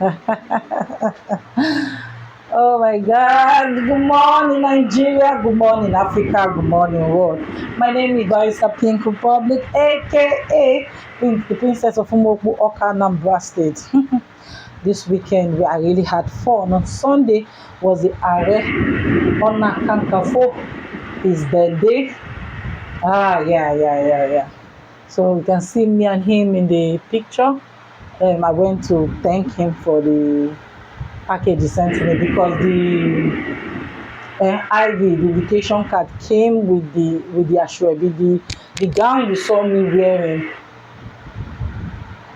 Oh my God. Good morning, Nigeria. Good morning, Africa. Good morning, world. My name is Barista Pink Republic, aka the Princess of Umoku Oka, Anambra State. This weekend, I really had fun. On Sunday was the Are Ona Kankafo, his birthday. Yeah. So you can see me and him in the picture. I went to thank him for the package he sent me because the invitation card came with the ashwebi, the gown you saw me wearing.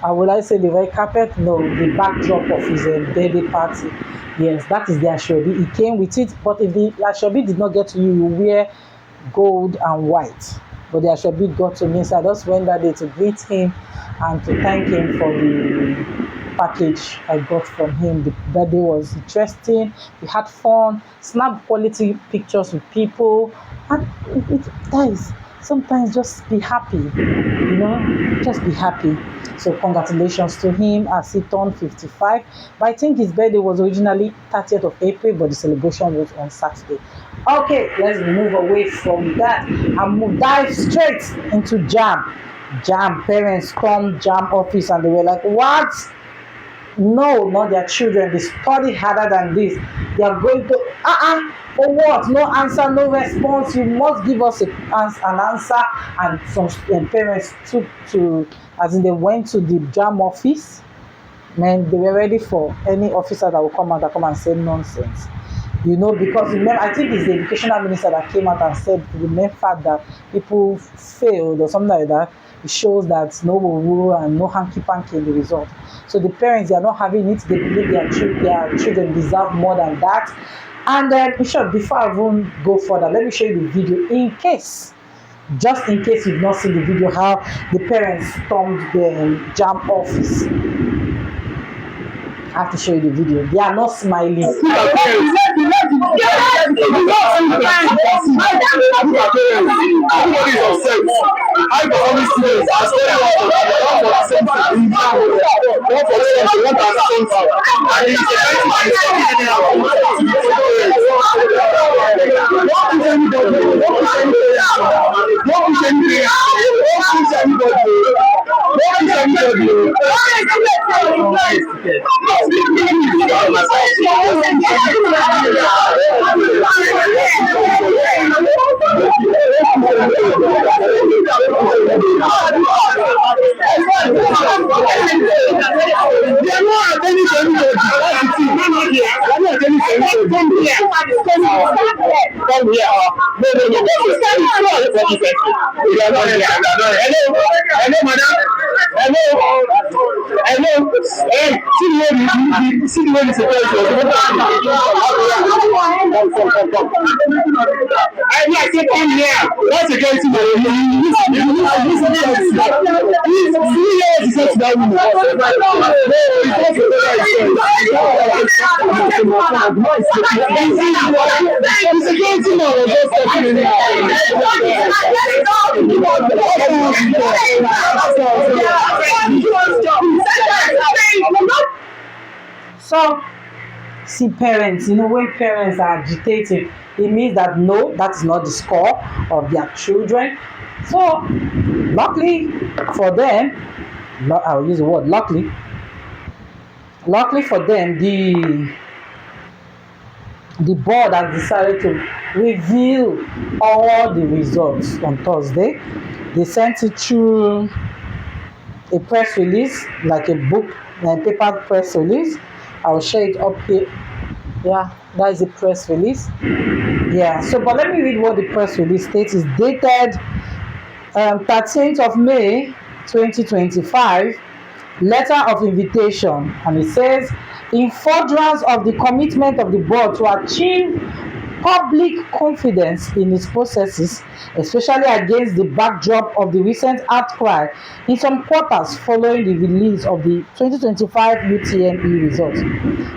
Would I say the red carpet? No, the backdrop of his birthday party. Yes, that is the ashwebi. It came with it, but if the ashwebi did not get to you, you wear gold and white. But the ashwebi got to me, so I just went that day to greet him and to thank him for the package I got from him. The birthday was interesting. We had fun, snapped quality pictures with people, and guys, sometimes just be happy, just be happy. So congratulations to him as he turned 55. But I think his birthday was originally 30th of April, but the celebration was on Saturday. Okay, let's move away from that and dive straight into JAM. JAM parents come JAM office and they were like, what? No, not their children. They study harder than this. They are going to for what? No answer, no response. You must give us an answer. And some parents took to, as in they went to the JAM office. Man, they were ready for any officer that will come out and say nonsense. Because remember, I think it's the educational minister that came out and said the main fact that people failed or something like that, it shows that no rule and no hanky-panky in the result. So the parents, they are not having it. They believe their children deserve more than that. And then, in short, before I even go further, let me show you the video just in case you've not seen the video, how the parents stormed the JAM office. I have to show you the video. They are not smiling. So, see parents, when parents are agitating, it means that no, that is not the score of their children. So, luckily for them, I'll use the word luckily for them, the board has decided to reveal all the results on Thursday. They sent it through a press release, like a book, a paper press release. I'll share it up here. Yeah, that is a press release. Yeah, so but let me read what the press release states. It's dated 13th of May 2025, letter of invitation, and it says, in furtherance of the commitment of the board to achieve public confidence in its processes, especially against the backdrop of the recent outcry in some quarters following the release of the 2025 UTME results.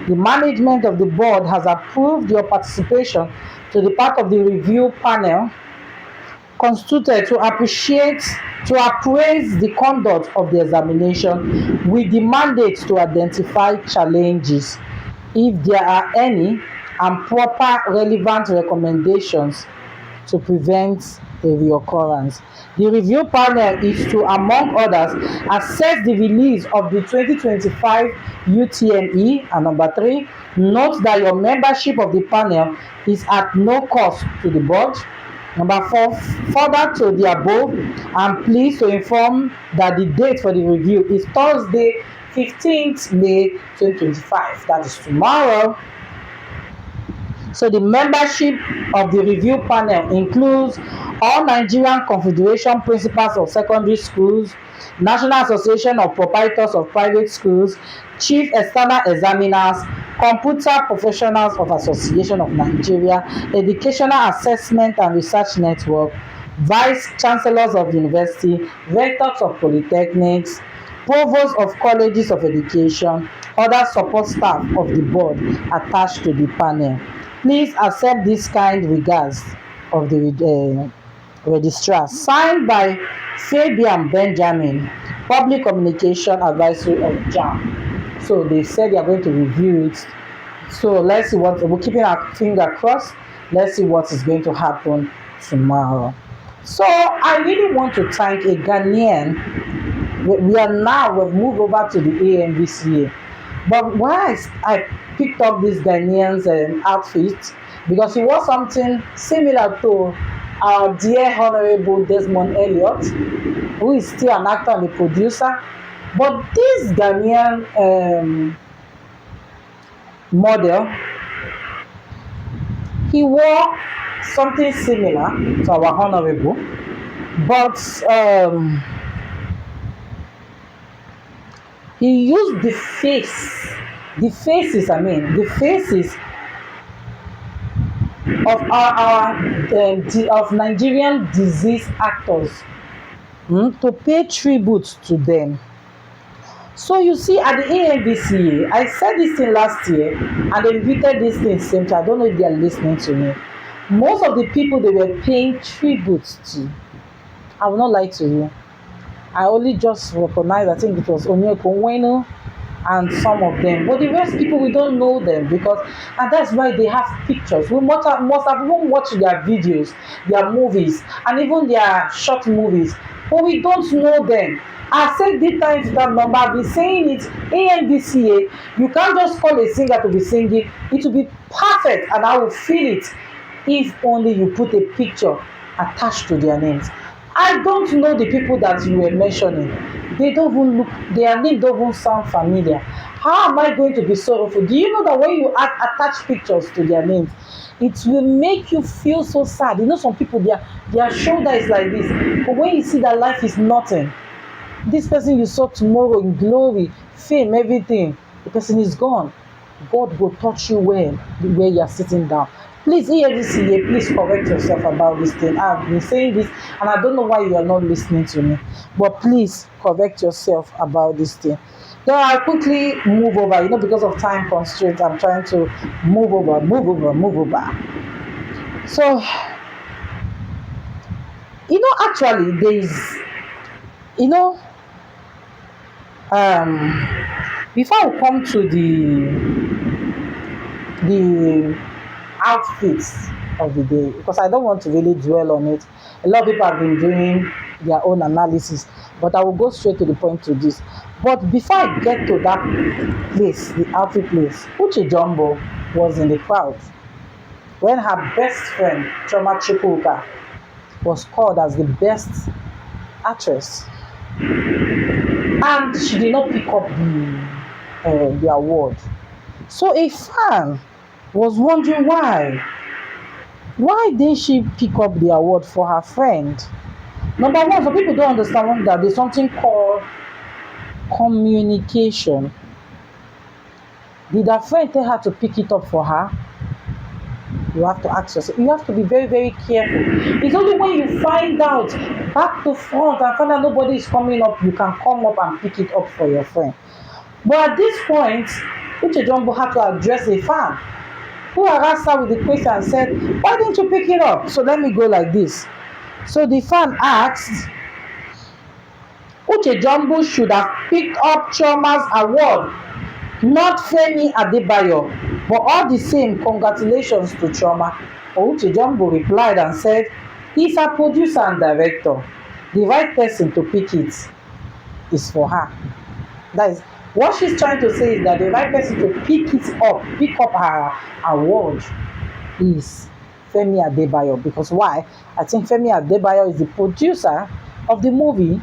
The management of the board has approved your participation to the part of the review panel constituted to appraise the conduct of the examination with the mandate to identify challenges, if there are any, and proper relevant recommendations to prevent a reoccurrence. The review panel is to, among others, assess the release of the 2025 UTME, and number 3, note that your membership of the panel is at no cost to the board. Number 4, further to the above, I'm pleased to inform that the date for the review is Thursday, 15th May 2025. That is tomorrow. So the membership of the review panel includes all Nigerian Confederation Principals of Secondary Schools, National Association of Proprietors of Private Schools, Chief External Examiners, Computer Professionals of Association of Nigeria, Educational Assessment and Research Network, Vice Chancellors of University, Rectors of Polytechnics, Provosts of Colleges of Education, other support staff of the board attached to the panel. Please accept this kind regards of the registrar. Signed by Fabian Benjamin, Public Communication Advisory of JAM. So they said they are going to review it. So let's see what, we're keeping our finger crossed. Let's see what is going to happen tomorrow. So I really want to thank a Ghanaian. We've moved over to the AMVCA. But why I picked up this Ghanaian's outfit, because he wore something similar to our dear Honorable Desmond Elliot, who is still an actor and a producer. But this Ghanaian model, he wore something similar to our Honorable, but he used the faces of Nigerian deceased actors, to pay tribute to them. So you see, at the AMVCA, I said this thing last year, and they repeated this thing same time. I don't know if they are listening to me. Most of the people they were paying tribute to, I will not lie to you, I only just recognize, I think it was Onyeko and some of them, but the rest people, we don't know them, because, and that's why they have pictures. We must have even watched their videos, their movies, and even their short movies, but we don't know them. I said this times that number, I've been saying it, AMVCA, you can't just call a singer to be singing. It will be perfect, and I will feel it if only you put a picture attached to their names. I don't know the people that you were mentioning. They don't even look, their name don't even sound familiar. How am I going to be sorrowful? Do you know that when you attach pictures to their names, it will make you feel so sad? You know, some people, their shoulder is like this, but when you see that life is nothing, this person you saw tomorrow in glory, fame, everything, the person is gone. God will touch you where you are sitting down. Please, EFCA, please correct yourself about this thing. I've been saying this, and I don't know why you are not listening to me. But please correct yourself about this thing. Then I'll quickly move over. Because of time constraints, I'm trying to move over. So, actually, there is, before we come to the outfits of the day, because I don't want to really dwell on it. A lot of people have been doing their own analysis, but I will go straight to the point to this. But before I get to that place, the outfit place, Uche Jumbo was in the crowd when her best friend, Choma Chukwuka, was called as the best actress. And she did not pick up the award. So a fan was wondering why didn't she pick up the award for her friend? Number one, some people don't understand that there's something called communication. Did her friend tell her to pick it up for her? You have to ask yourself. You have to be very, very careful. It's only when you find out back to front and find out nobody is coming up, you can come up and pick it up for your friend. But at this point, Uche Jumbo had to address a fan who harassed her with the question and said, why didn't you pick it up? So let me go like this. So the fan asked, Uche Jumbo should have picked up Chioma's award, not Femi Adebayo. But all the same, congratulations to Chioma. Uche Jumbo replied and said, he's a producer and director. The right person to pick it is for her. That is what she's trying to say, is that the right person to pick up her award is Femi Adebayo. Because why? I think Femi Adebayo is the producer of the movie,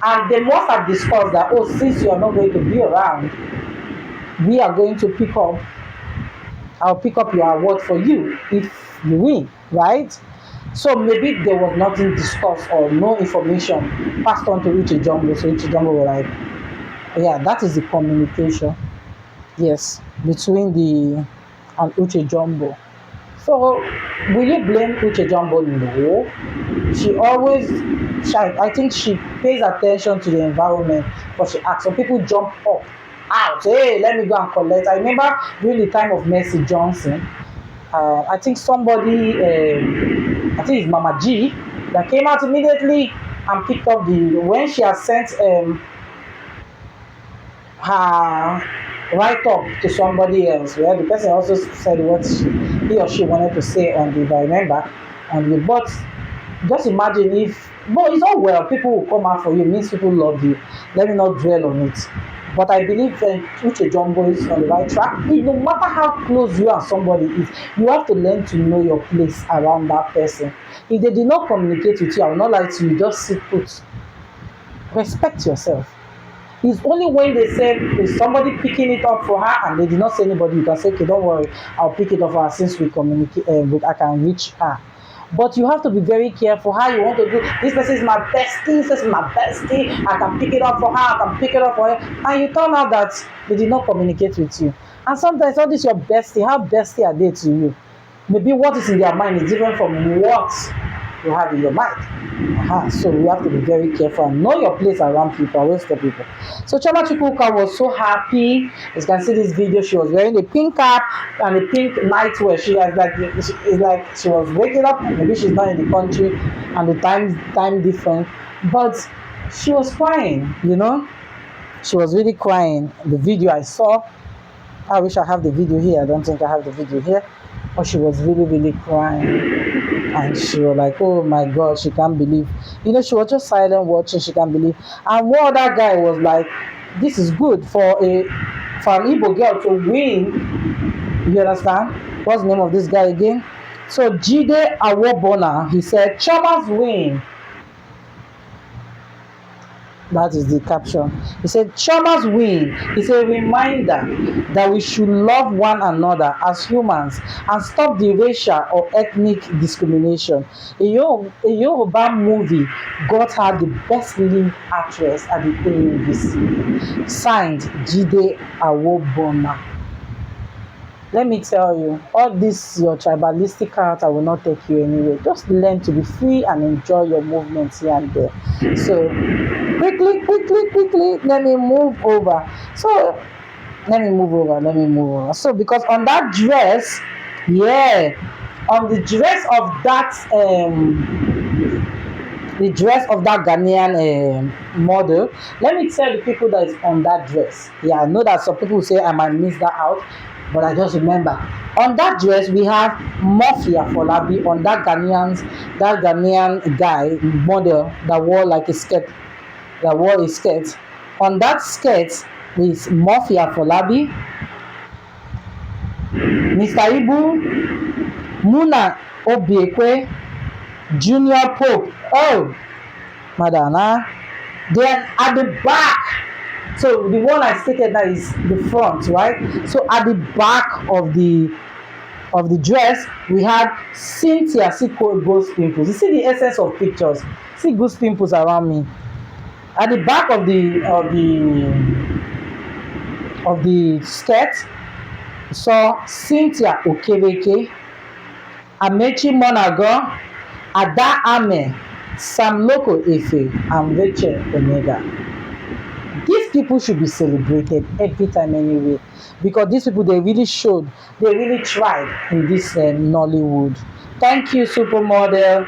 and they must have discussed that, oh, since you are not going to be around, we are going to I'll pick up your award for you if you win, right? So maybe there was nothing discussed or no information passed on to Uche Jumbo. So Uche Jumbo was like, yeah, that is the communication, yes, between the and Uche Jumbo. So will you blame Uche Jumbo? No. I think she pays attention to the environment, but she asks. Some people jump up out, hey, let me go and collect. I remember during the time of Mercy Johnson, I think somebody, I think it's Mama G, that came out immediately and picked up when she has sent her write up to somebody else, where the person also said what he or she wanted to say on the, if I remember, on the, but just imagine if, but it's all well, people will come out for you, it means people love you. Let me not dwell on it. But I believe Uche Jumbo is on the right track. No matter how close you and somebody is, you have to learn to know your place around that person. If they did not communicate with you, I will not lie to you, just sit put. Respect yourself. It's only when they said is somebody picking it up for her and they did not say anybody, you can say, okay, don't worry, I'll pick it up for her since we communicate, I can reach her. But you have to be very careful how you want to do. This person is my bestie, this is my bestie, I can pick it up for her, I can pick it up for her. And you turn out that they did not communicate with you. And sometimes all this your bestie, how bestie are they to you? Maybe what is in their mind is different from what you have in your mind. So we have to be very careful and know your place around people, always tell people. So Chioma Chukwuka was so happy. As you can see this video, she was wearing a pink cap and a pink nightwear. It's like she was waking up, maybe she's not in the country and the time different, but she was crying, she was really crying. The video I saw, I wish I have the video here. I don't think I have the video here, but she was really, really crying. And she was like, oh my God, she can't believe. She was just silent watching, she can't believe. And one other guy was like, this is good for an Igbo girl to win. You understand? What's the name of this guy again? So Jide Awobona, he said, Chioma's win. That is the caption. He said, Chioma's win is a reminder that we should love one another as humans and stop the racial or ethnic discrimination. A Yoruba movie got her the best lead actress at the AMVCA. Signed, Jide Awobona. Let me tell you, all this, your tribalistic character will not take you anywhere. Just learn to be free and enjoy your movements here and there. So, quickly, let me move over. So, because on that dress, on the dress of that, Ghanaian model, let me tell the people that is on that dress. Yeah, I know that some people say I might miss that out, but I just remember on that dress we have Murphy Afolabi on that Ghanaian guy model that wore like a skirt. On that skirt is Murphy Afolabi, Mr. Ibu, Muna Obiekwe, Junior Pope. Oh, Madonna. Then at the back, so the one I stated now is the front, right? So at the back of the dress, we had Cynthia. See ghost pimples. You see the essence of pictures. See ghost pimples around me. At the back of the skirt, saw Cynthia Okebeke, Amechi Monago, Ada Ame, Sam Loko Efe, and Rachel Omega. These people should be celebrated every time anyway, because these people, they really tried in this Nollywood. Thank you, supermodel.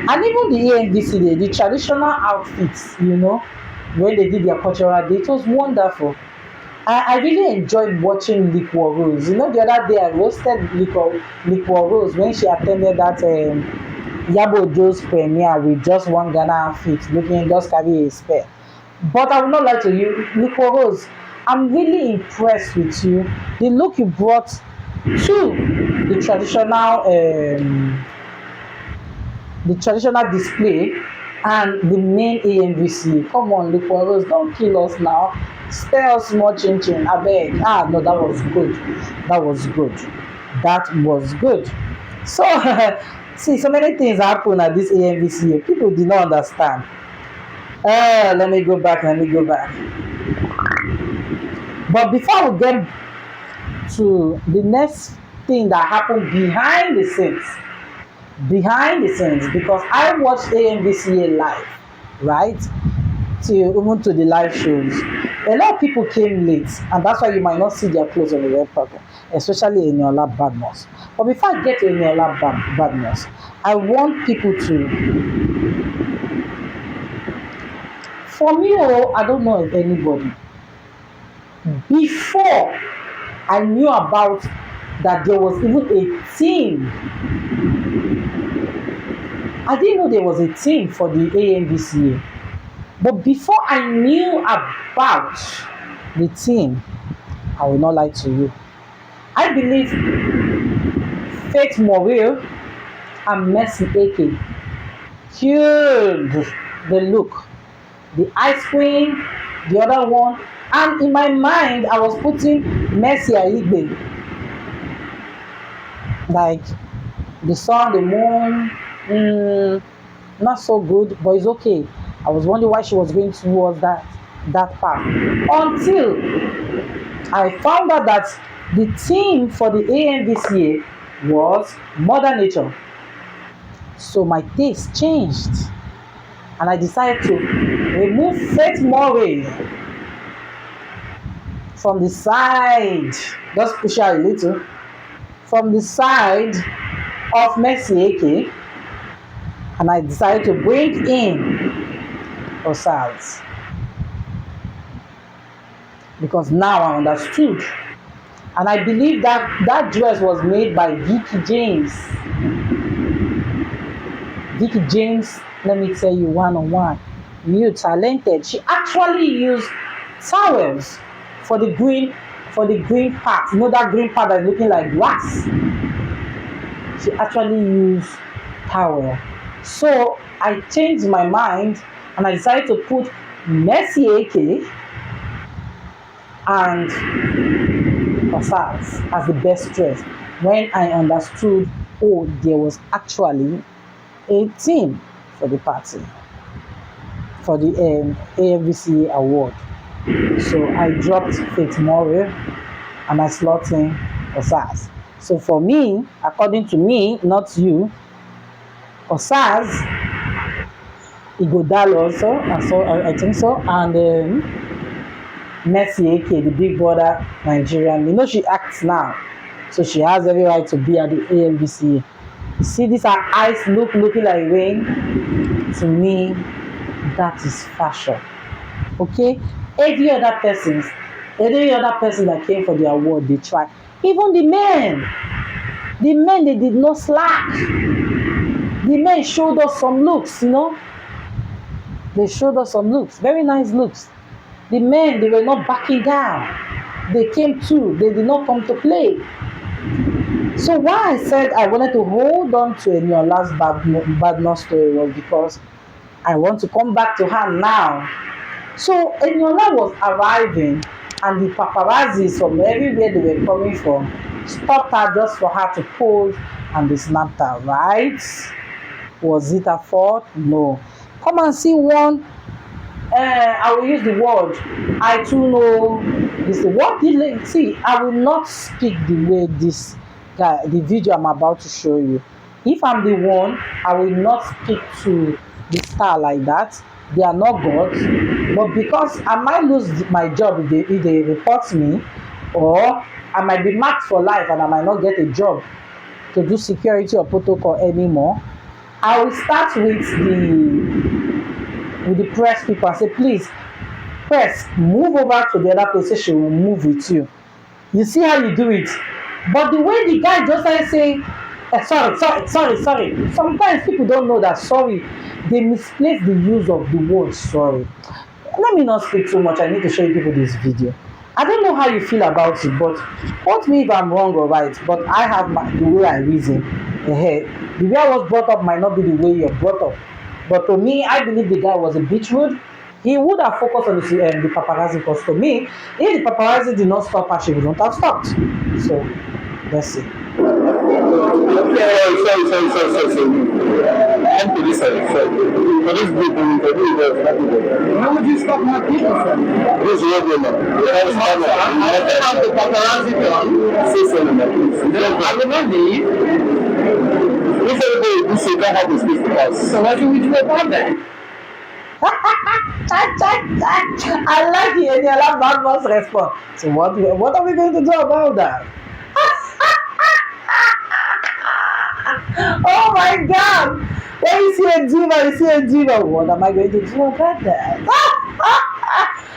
And even the AMVCA, the traditional outfits, when they did their cultural day, it was wonderful. I really enjoyed watching Liquor Rose. The other day I roasted Liquor Rose when she attended that Yabo Joe's premiere with just one Ghana outfit, looking just carry a spare. But I will not lie to you, Liquor Rose, I'm really impressed with you. The look you brought to the traditional display and the main AMVC. Come on, Liquor Rose, don't kill us now. Spare us more chin chin, abeg. Ah, no, that was good. That was good. That was good. So, see, so many things happen at this AMVCA. People did not understand. Let me go back. Let me go back. But before we get to the next thing that happened behind the scenes, because I watched AMVCA live, right? Even to the live shows. A lot of people came late, and that's why you might not see their clothes on the red carpet, especially Eniola Badmus. But before I get to Eniola Badmus, I want people to, for me, I don't know if anybody, before I knew about that there was even a team. I didn't know there was a team for the AMVCA. But before I knew about the team, I will not lie to you. I believe Faith Moril and Mercy Eke killed the look. The ice queen, the other one, and in my mind, I was putting Mercy Aigbe. Like the sun, the moon, not so good, but it's okay. I was wondering why she was going towards that path. Until I found out that the theme for the AMVCA was Mother Nature. So my taste changed. And I decided to remove Faith Murray from the side. Just push her a little. From the side of Mercy Eke. And I decided to bring in Osals. Because now I understood. And I believe that dress was made by Vicky James. Vicky James, let me tell you one-on-one, you talented. She actually used towels for the green part. That green part that is looking like grass. She actually used towel. So I changed my mind and I decided to put Mercy Eke and Osals as the best dress when I understood, there was actually a team for the party, for the AMVCA award. So I dropped Faith Moril and I slot in Osals. So for me, according to me, not you, Osals, Igodalo also, I think so, and Mercy Eke, the big brother Nigerian. She acts now, so she has every right to be at the AMVCA. You see, these are eyes looking like rain. To me, that is fashion. Okay? Every other person that came for the award, they tried. Even the men, they did not slack. The men showed us some looks, They showed us some looks, very nice looks. The men, they were not backing down. They came too. They did not come to play. So why I said I wanted to hold on to Eniola's Badmus story was because I want to come back to her now. So Eniola was arriving and the paparazzis from everywhere they were coming from stopped her just for her to pose and they snapped her, right? Was it her fault? No. Come and see one. I will use the word. I too know this. What did see? I will not speak the way this guy, the video I'm about to show you. If I'm the one, I will not speak to the star like that. They are not gods. But because I might lose my job if they report me, or I might be marked for life and I might not get a job. to do security or protocol anymore. I will start with the press people and say, please, press, move over to the other place, so she will move with you. You see how you do it? But the way the guy just started saying, sorry. Sometimes people don't know that sorry, they misplace the use of the word sorry. Let me not speak too much. I need to show you people this video. I don't know how you feel about it, but quote me if I'm wrong or right. But I have the way I reason. The way I was brought up might not be the way you're brought up. But to me, I believe the guy was a bit rude. He would have focused on the paparazzi, because to me, if the paparazzi did not stop her, she wouldn't have stopped. So, let's see. Sorry. I'm police, sorry. Police group, how would you stop more people, sir? This is your woman. I have the paparazzi done. Say something, please. I will not leave. If everybody do so, you can't have to speak to us. So what do we do about that? I like the Eniola Badmus response. So what are we going to do about that? Oh my God! When you see a diva, what am I going to do about that?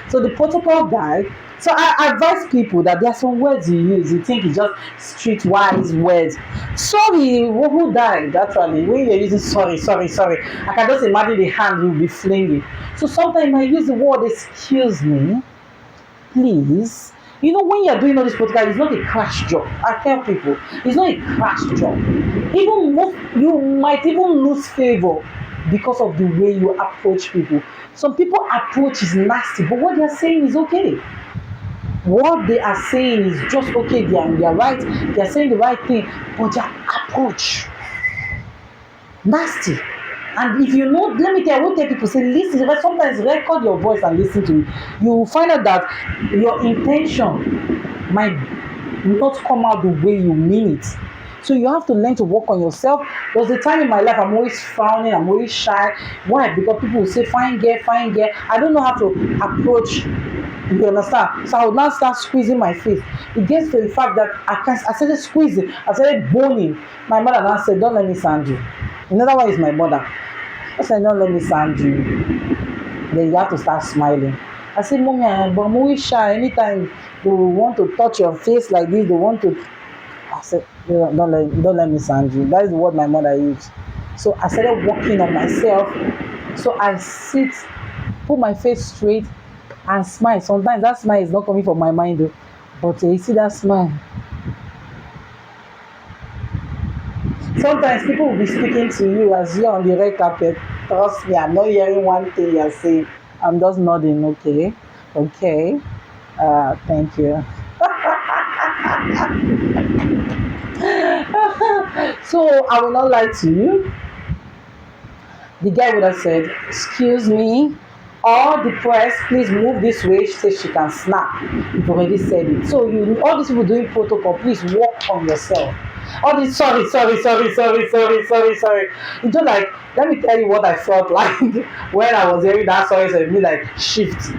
So the protocol guy. So I advise people that there are some words you use, you think it's just streetwise words. Sorry, who died actually? When you're using sorry, I can just imagine the hand you'll be flinging. So sometimes I use the word excuse me, please. You know, when you're doing all this protocol, it's not a crash job. I tell people, it's not a crash job. You might even lose favor because of the way you approach people. Some people approach is nasty, but what they're saying is okay. What they are saying is just okay. They are right. They are saying the right thing, but their approach nasty. And if you know, let me tell you, I will tell people, say, listen, sometimes record your voice and listen to it. You will find out that your intention might not come out the way you mean it. So you have to learn to work on yourself. There was a time in my life I'm always frowning, I'm always shy. Why? Because people will say, fine girl. I don't know how to approach. You understand? So I would now start squeezing my face. It gets to the fact that I started squeezing, I started boning. My mother now said, don't let me sand you. Another one is my mother. I said, don't let me sand you. Then you have to start smiling. I said, Mommy, I'm always shy. Anytime they want to touch your face like this, they want to. I said, don't let me sand you. That is the word my mother used. So I started working on myself. So I sit, put my face straight, and smile. Sometimes that smile is not coming from my mind though, but you see that smile. Sometimes people will be speaking to you as you're on the red carpet. Trust me, I'm not hearing one thing you're saying. I'm just nodding. Okay. Thank you. So I will not lie to you. The guy would have said, excuse me, or the press, please move this way so she can snap. You've already said it. So all these people doing protocol, please work on yourself. All this sorry. It's just like, let me tell you what I felt like when I was hearing that sorry, so it be like shift.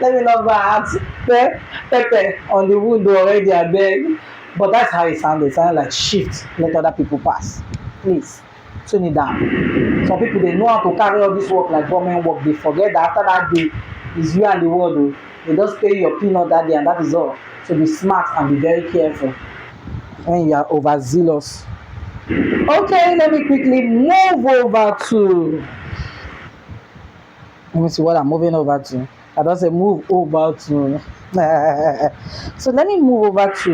Let me not ask pepper on the wound already, I beg. But that's how it sounded. It sounded like shift, let other people pass. Please, tune it down. Some people, they know how to carry all this work like government work. They forget that after that day, it's you and the world. They just pay your peanut that day, and that is all. So be smart and be very careful when you are overzealous. Okay, let me quickly move over to. Let me see what I'm moving over to. I don't say move over to. So let me move over to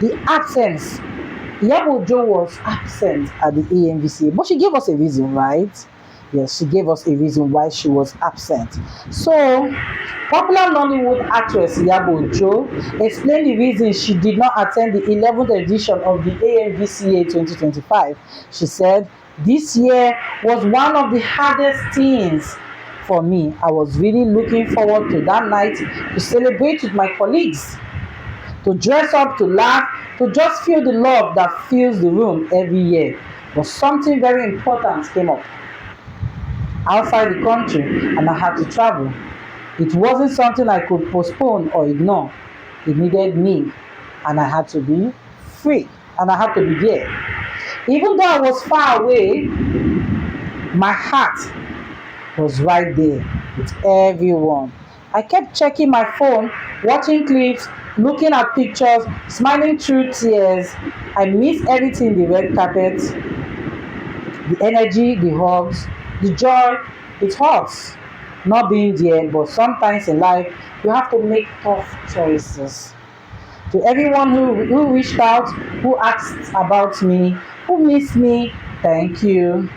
the absence. Yabojo was absent at the AMVCA, but she gave us a reason, right? Yes, she gave us a reason why she was absent. So, popular Nollywood actress Yabojo explained the reason she did not attend the 11th edition of the AMVCA 2025. She said, "This year was one of the hardest things for me. I was really looking forward to that night to celebrate with my colleagues, to dress up, to laugh, to just feel the love that fills the room every year. But something very important came up outside the country and I had to travel. It wasn't something I could postpone or ignore. It needed me, and I had to be free, and I had to be there. Even though I was far away, my heart was right there with everyone. I kept checking my phone, watching clips, looking at pictures, smiling through tears. I miss everything: the red carpet, the energy, the hugs, the joy. It hurts not being there, but sometimes in life you have to make tough choices. To everyone who reached out, who asked about me, who missed me, thank you.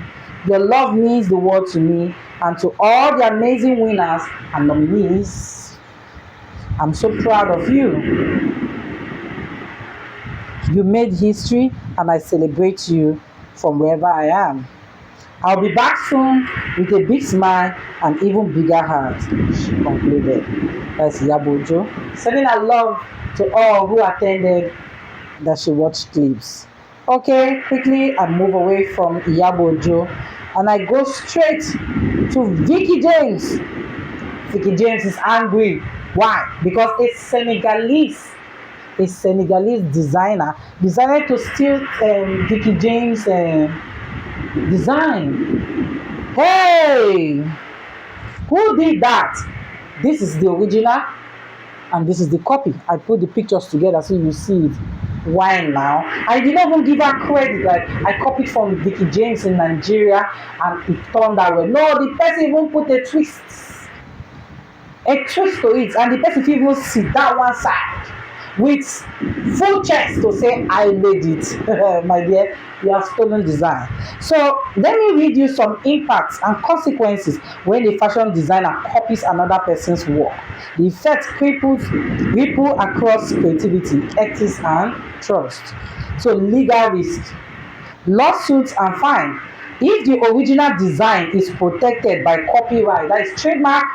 Your love means the world to me, and to all the amazing winners and nominees, I'm so proud of you. You made history, and I celebrate you from wherever I am. I'll be back soon with a big smile and even bigger heart, she concluded. That's Yabojo. Sending her love to all who attended that she watched clips. Okay, quickly I move away from Yabojo and I go straight to Vicky James. Vicky James is angry. Why? Because a Senegalese designer decided to steal Vicky James' design. Hey, who did that? This is the original and this is the copy. I put the pictures together so you see it. Why now? I did not even give her credit. Like I copied from Vicky James in Nigeria and it turned that way. No, the person even put a twist to it, and the person even sit down one side with full chest to say I made it. My dear, you have stolen design. So let me read you some impacts and consequences when a fashion designer copies another person's work. The effect ripple across creativity, ethics, and trust. So legal risk, lawsuits and fine. If the original design is protected by copyright, that is trademark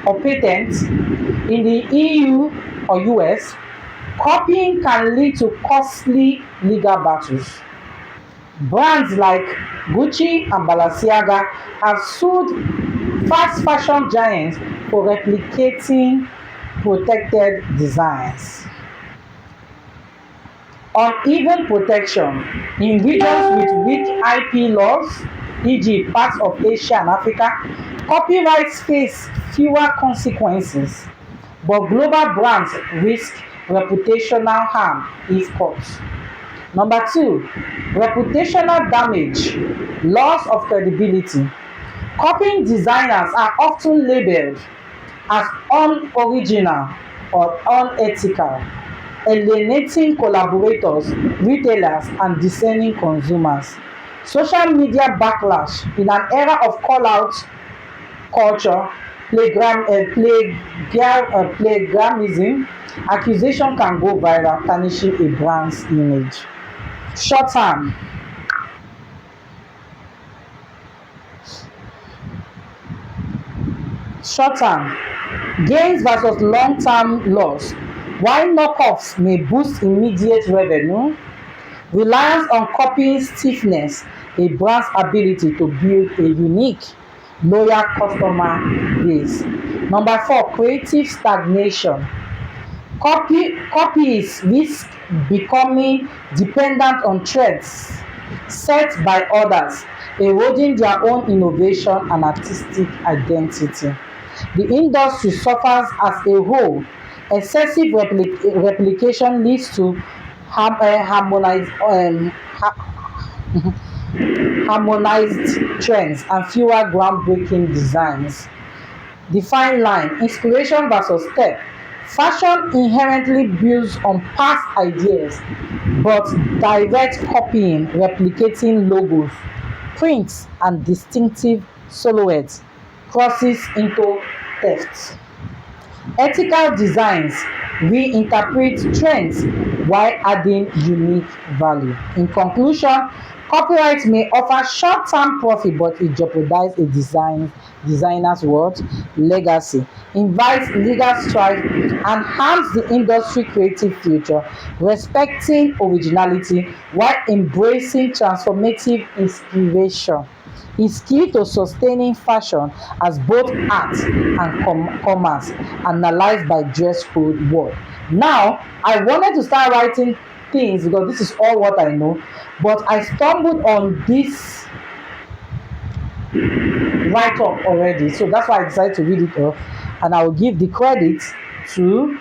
or patent in the EU or US, copying can lead to costly legal battles. Brands like Gucci and Balenciaga have sued fast fashion giants for replicating protected designs. Uneven protection in regions with weak IP laws, e.g., parts of Asia and Africa, copyrights face fewer consequences, but global brands risk reputational harm if caught. Number two, reputational damage, loss of credibility. Copying designers are often labeled as unoriginal or unethical, alienating collaborators, retailers, and discerning consumers. Social media backlash in an era of call-out culture, plagiarism, accusation can go viral, tarnishing a brand's image. Short term, short term gains versus long term loss. While knockoffs may boost immediate revenue, reliance on copying stiffness a brand's ability to build a unique, loyal customer base. Number four, creative stagnation. Copies risk becoming dependent on trends set by others, eroding their own innovation and artistic identity. The industry suffers as a whole. Excessive replication leads to harmonized trends and fewer groundbreaking designs. The fine line, inspiration versus step. Fashion inherently builds on past ideas, but direct copying, replicating logos, prints, and distinctive silhouettes crosses into theft. Ethical designs reinterpret trends while adding unique value. In conclusion, copyright may offer short-term profit, but it jeopardizes a designer's what? Legacy, invites legal strife, and harms the industry creative future. Respecting originality while embracing transformative inspiration is key to sustaining fashion as both art and commerce, analyzed by Dress Code World. Now, I wanted to start writing things because this is all what I know, but I stumbled on this write up already. So that's why I decided to read it off, and I will give the credit to,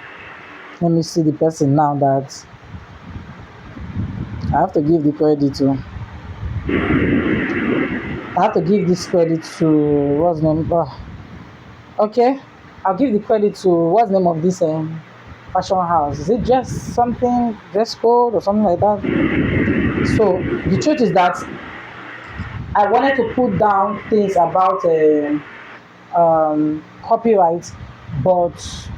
let me see the person now that I have to give the credit to. I have to give this credit to, what's the name? Okay, I'll give the credit to, what's the name of this fashion house? Is it just something, dress code or something like that? So the truth is that I wanted to put down things about copyright, but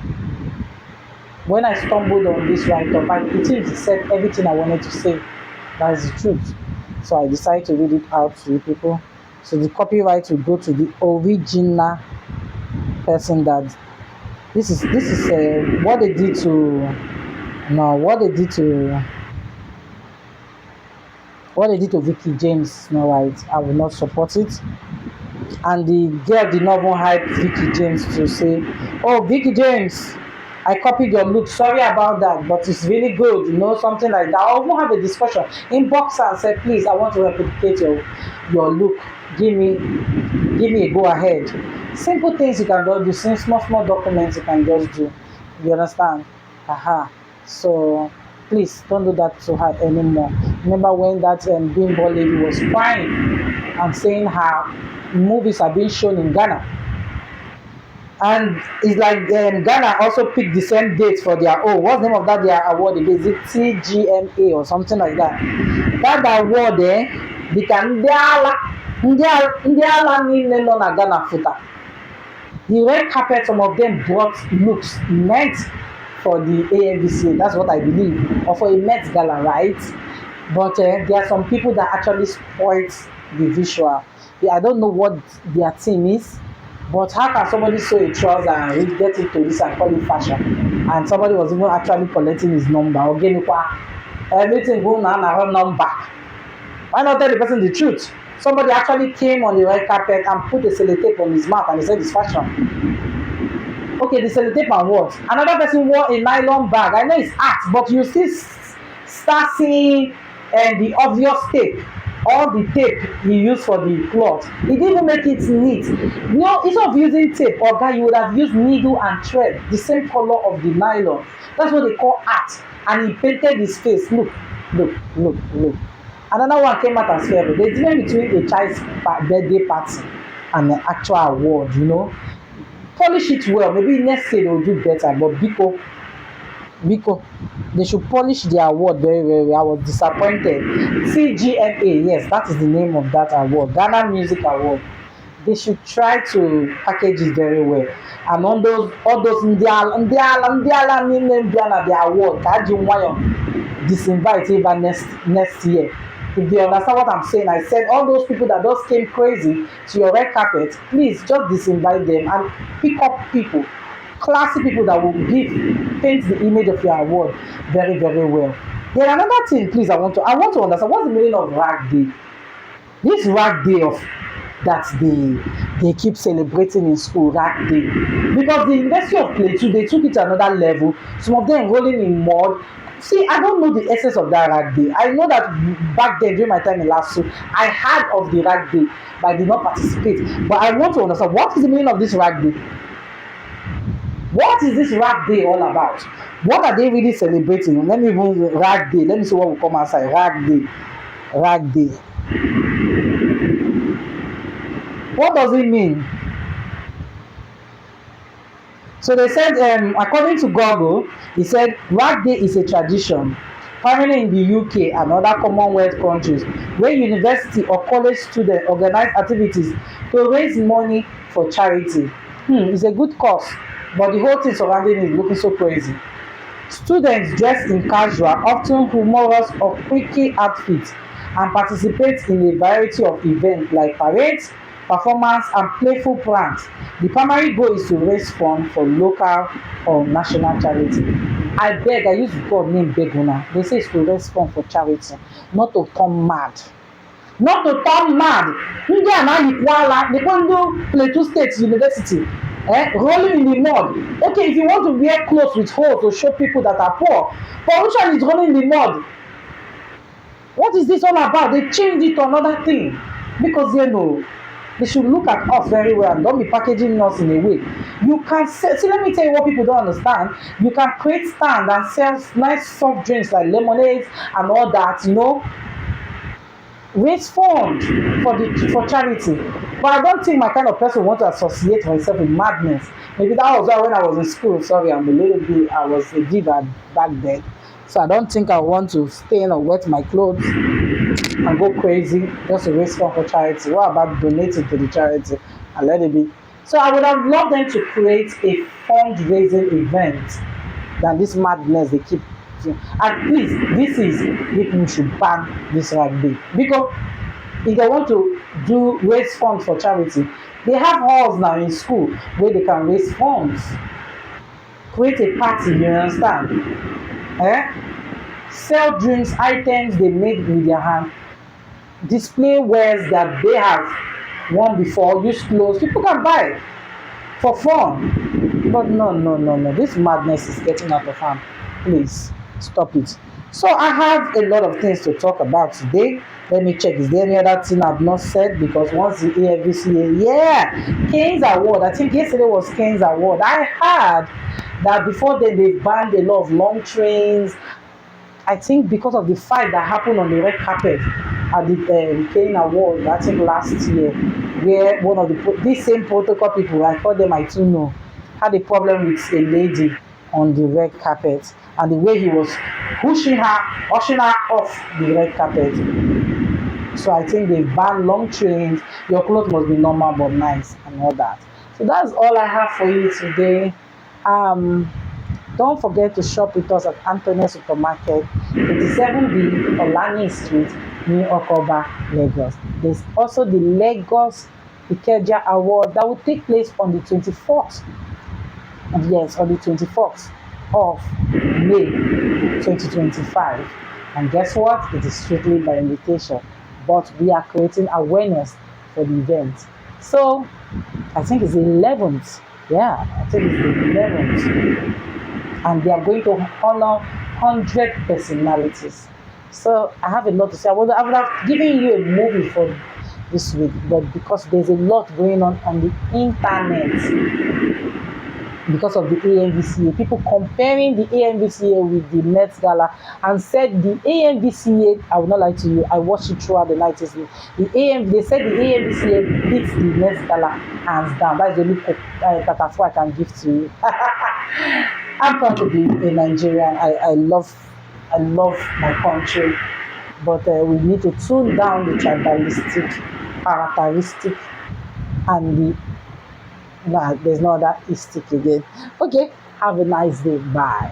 when I stumbled on this write-up, it said everything I wanted to say. That is the truth. So I decided to read it out to the people. So the copyright will go to the original person that this is what they did to, no, what they did to Vicky James. No, right, I will not support it. And the girl did not even hype Vicky James to say, oh, Vicky James, I copied your look, sorry about that, but it's really good, something like that. I'll even have a discussion, inbox her and say, please, I want to replicate your look, give me a go ahead. Simple things you can just do, small documents you can just do, you understand? So please don't do that to her anymore. Remember when that bimbo lady was crying and saying her movies are being shown in Ghana, and it's like Ghana also picked the same date for their what's the name of that their award again? Is it TGMA or something like that? That award dịka ndị ala niile nọ na Ghana fụta. The red carpet, some of them brought looks meant for the AMVCA, that's what I believe, or for a Met Gala, right? But there are some people that actually spoiled the visual. I don't know what their theme is, but how can somebody sew a trouser and get into this and call it fashion? And somebody was even actually collecting his number. Everything going on her number. Why not tell the person the truth? Somebody actually came on the red carpet and put a sellotape on his mouth and he said it's fashion. Okay, the sellotape and what? Another person wore a nylon bag. I know it's art, but you still start seeing the obvious tape. All the tape he used for the cloth, he didn't even make it neat. Instead of using tape, you would have used needle and thread, the same color of the nylon. That's what they call art. And he painted his face. Look. Another one came out as well. There's difference between a child's birthday party and an actual award. Polish it well. Maybe next year they'll do better. But Biko, they should polish their award very, very well. I was disappointed. TGMA, yes, that is the name of that award, Ghana Music Award. They should try to package it very well. And all those Ndiala their award, disinvite even next year. If you understand what I'm saying, I said all those people that just came crazy to your red carpet, please just disinvite them and pick up people, classy people that will paint the image of your award very, very well. Then another thing, please, I want to understand what's the meaning of Rag Day. This Rag Day of that they keep celebrating in school, Rag Day, because the University of Plateau, they took it to another level. Some of them rolling in mud. See, I don't know the essence of that Rag Day. I know that back then during my time in LASU, I heard of the Rag Day, but I did not participate. But I want to understand what is the meaning of this Rag Day. What is this Rag Day all about? What are they really celebrating? Let me even Rag Day. Let me see what will come outside. Rag Day. Rag Day. What does it mean? So they said, according to Google, he said Rag Day is a tradition, primarily in the UK and other Commonwealth countries, where university or college students organize activities to raise money for charity. It's a good cause, but the whole thing surrounding it is looking so crazy. Students dress in casual, often humorous or quirky outfits and participate in a variety of events like parades, performance and playful pranks. The primary goal is to raise funds for local or national charity. I use God name beg una. They say it's to raise funds for charity, not to turn mad. Not to turn mad. Ndị a na-ayikwa ala, they go do Plateau State University. Rolling in the mud. Okay, if you want to wear clothes with holes to show people that are poor, but which one is rolling in the mud? What is this all about? They changed it to another thing because they should look at us very well and don't be packaging us in a way. You can sell, see, let me tell you what people don't understand. You can create stand and sell nice soft drinks like lemonades and all that, raise fund for charity. But I don't think my kind of person want to associate myself with madness. Maybe that was why when I was in school, sorry, I was a diva back then. So I don't think I want to stain or wet my clothes and go crazy just to raise fund for charity. What about donating to the charity and let it be? So I would have loved them to create a fundraising event than this madness they keep. And please, this is people should ban this rugby because if they want to do raise funds for charity, they have halls now in school where they can raise funds. Create a party, you understand? Sell drinks, items they made with their hand, display wares that they have worn before, use clothes people can buy for fun. But no. This madness is getting out of hand. Please stop it. So I have a lot of things to talk about today. Let me check. Is there any other thing I've not said? Because once the AMVCA, Kane's Award. I think yesterday was Kane's Award. I heard that before then they banned a lot of long trains. I think because of the fight that happened on the red carpet at the Kane Award, I think last year, where one of these same protocol people, I call them I too know, had a problem with a lady on the red carpet, and the way he was ushing her off the red carpet. So I think they banned long trains. Your clothes must be normal but nice and all that. So that's all I have for you today. Don't forget to shop with us at Anthony Supermarket, 87B Olani Street, New Okoba, Lagos. There's also the Lagos Ikeja Award that will take place on the 24th. Yes, on the 24th of May 2025. And guess what? It is strictly by invitation. But we are creating awareness for the event. So I think it's the 11th. Yeah, I think it's the 11th. And they are going to honor 100 personalities. So I have a lot to say. I would have given you a movie for this week, but because there's a lot going on the internet because of the AMVCA, people comparing the AMVCA with the Met Gala and said the AMVCA, I will not lie to you, I watched it throughout the night. They said the AMVCA beats the Met Gala hands down. That's the only tatafo I can give to you. I'm proud to be a Nigerian. I love my country, but we need to tune down the tribalistic characteristic and there's no other istic again. Okay, have a nice day. Bye.